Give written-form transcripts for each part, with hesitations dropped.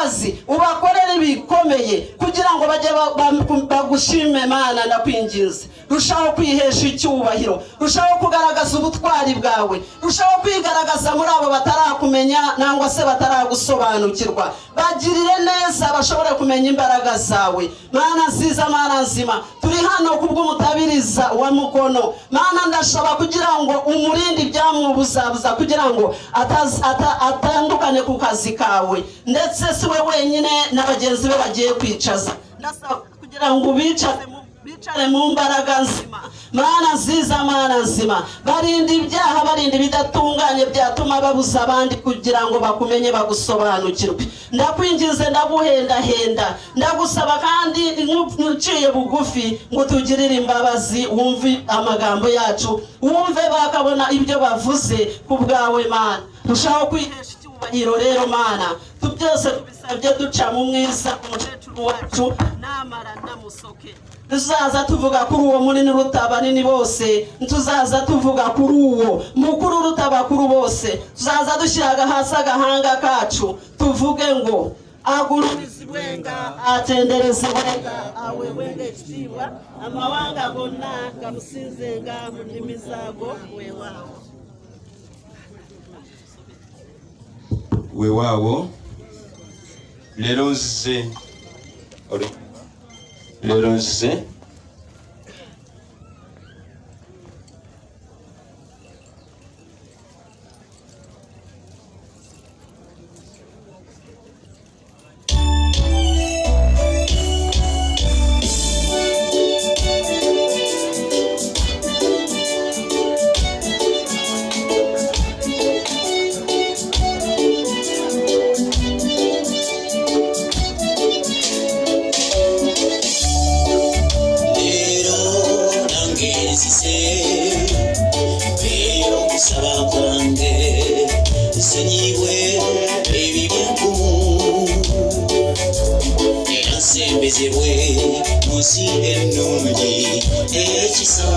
imbabazi ubakorere ibikomeye kugira ngo bajye bagushime Mana ndakwinginze rushaho kwihesha icyubahiro rushaho kugaragaza ubutwari bwawe rushaho kwigaragaza muri abo batarakumenya nangwa se bataragusobanukirwa bagirire neza bashobore kumenya imbaraga zawe Mana nziza Mana nzima turi hano kubw'umutabiriza wa mukono Mana ndashaba kugira ngo umurindi byamwubuzabuza kugira ngo atandukane ku kazi kawe ndetse siwe wenyine n'abagenzi be bagiye kwicaza ndasaba kugira ngo bicare mu mbaraga nzima Mana nziza Mana nzima barinde ibyaha barinde bidatunganye byatuma babuza abandi kugira ngo bakumenye bagusobanukirwe ndakwinginze ndaguhenda ndagusaba kandi ntuciye bugufi ngo tugirire imbabazi wumve amagambo yacu wumve bakabona ibyo bavuze ku bwawe Mana rushaho kwihesha icyubahiro rero Mana byose tubisabye duca mu mwiza umukecuru wacu namara namusoke tuzaza tuvuga kuri uwo munini rutabanini bose tuzaza tuvuga kuri uwo mukuru rutabakuru bose tuzaza dushyiraga hasi agahanga kacu tuvuge ngo agurumizi wenga atendereze wenga awe wenga ekitiibwa amawanga gonna gamusinzenga mu nnimi zaago weewaawo leero nze musi ennungi ekisa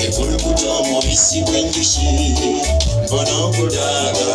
ekulukuta omubisi gw'enjuki mbona okudaaga